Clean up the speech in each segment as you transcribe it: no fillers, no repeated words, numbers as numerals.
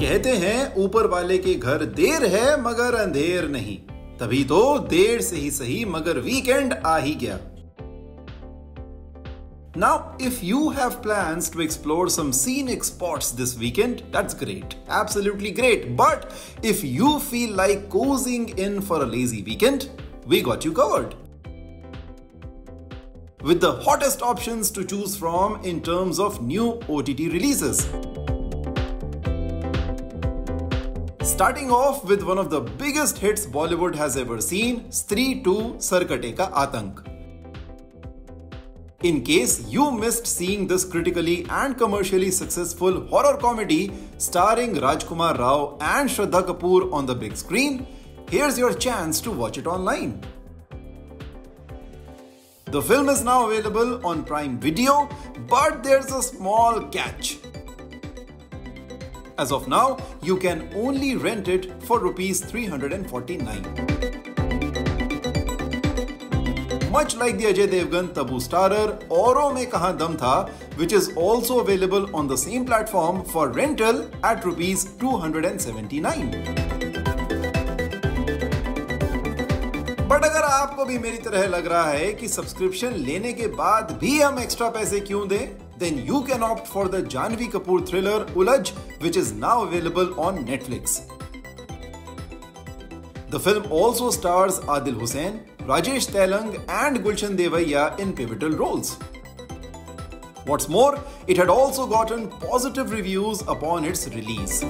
कहते हैं ऊपर वाले के घर देर है मगर अंधेर नहीं, तभी तो देर से ही सही मगर वीकेंड आ ही गया। Now, if you have plans to explore some scenic spots this weekend, that's great. Absolutely great. But if you feel like cozying in for a lazy weekend, we got you covered. With the hottest options to choose from in terms of new OTT releases. Starting off with one of the biggest hits Bollywood has ever seen, Stree 2 Sarkate Ka Atank. In case you missed seeing this critically and commercially successful horror comedy starring Rajkumar Rao and Shraddha Kapoor on the big screen, here's your chance to watch it online. The film is now available on Prime Video, but there's a small catch. As of now, you can only rent it for Rs 349. Much like the Ajay Devgan Tabu starrer Auron Mein Kahan Dum Tha, which is also available on the same platform for rental at Rs 279. But अगर आपको भी मेरी तरह लग रहा है कि subscription लेने के बाद भी हम एक्स्ट्रा पैसे क्यों दें, then you can opt for the Janhvi Kapoor thriller Ulaj, which is now available on Netflix. The film also stars Adil Hussain, Rajesh Tailang and Gulshan Devaiya in pivotal roles. What's more, it had also gotten positive reviews upon its release.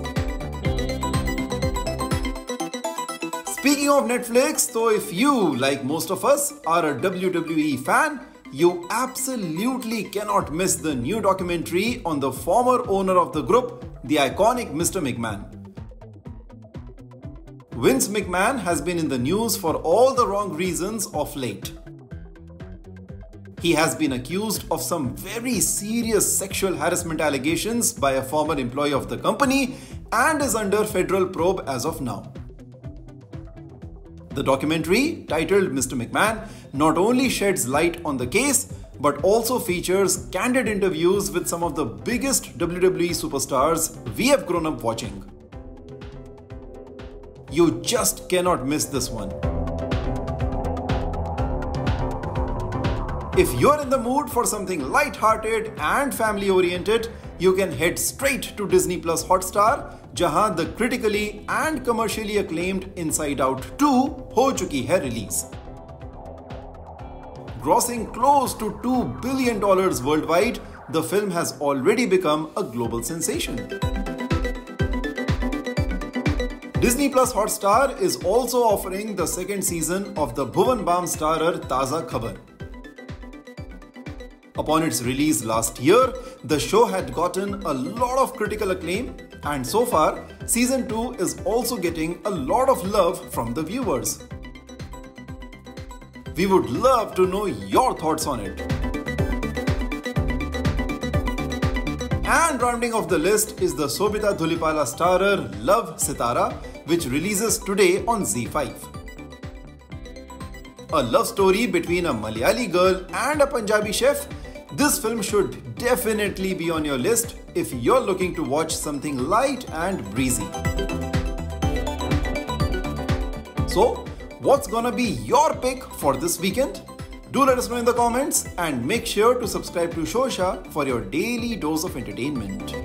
Speaking of Netflix, so if you, like most of us, are a WWE fan, you absolutely cannot miss the new documentary on the former owner of the group, the iconic Mr. McMahon. Vince McMahon has been in the news for all the wrong reasons of late. He has been accused of some very serious sexual harassment allegations by a former employee of the company and is under federal probe as of now. The documentary, titled Mr. McMahon, not only sheds light on the case, but also features candid interviews with some of the biggest WWE superstars we have grown up watching. You just cannot miss this one. If you're in the mood for something light-hearted and family-oriented, you can head straight to Disney Plus Hotstar, जहां the critically and commercially acclaimed Inside Out 2 हो चुकी है release. Grossing close to $2 billion worldwide, the film has already become a global sensation. Disney Plus Hotstar is also offering the second season of the Bhuvan Bam starrer Taza Khabar. Upon its release last year, the show had gotten a lot of critical acclaim, and so far, Season 2 is also getting a lot of love from the viewers. We would love to know your thoughts on it. And rounding off the list is the Sobita Dhulipala starrer Love Sitara, which releases today on ZEE5. A love story between a Malayali girl and a Punjabi chef, this film should definitely be on your list if you're looking to watch something light and breezy. So, what's gonna be your pick for this weekend? Do let us know in the comments and make sure to subscribe to Shosha for your daily dose of entertainment.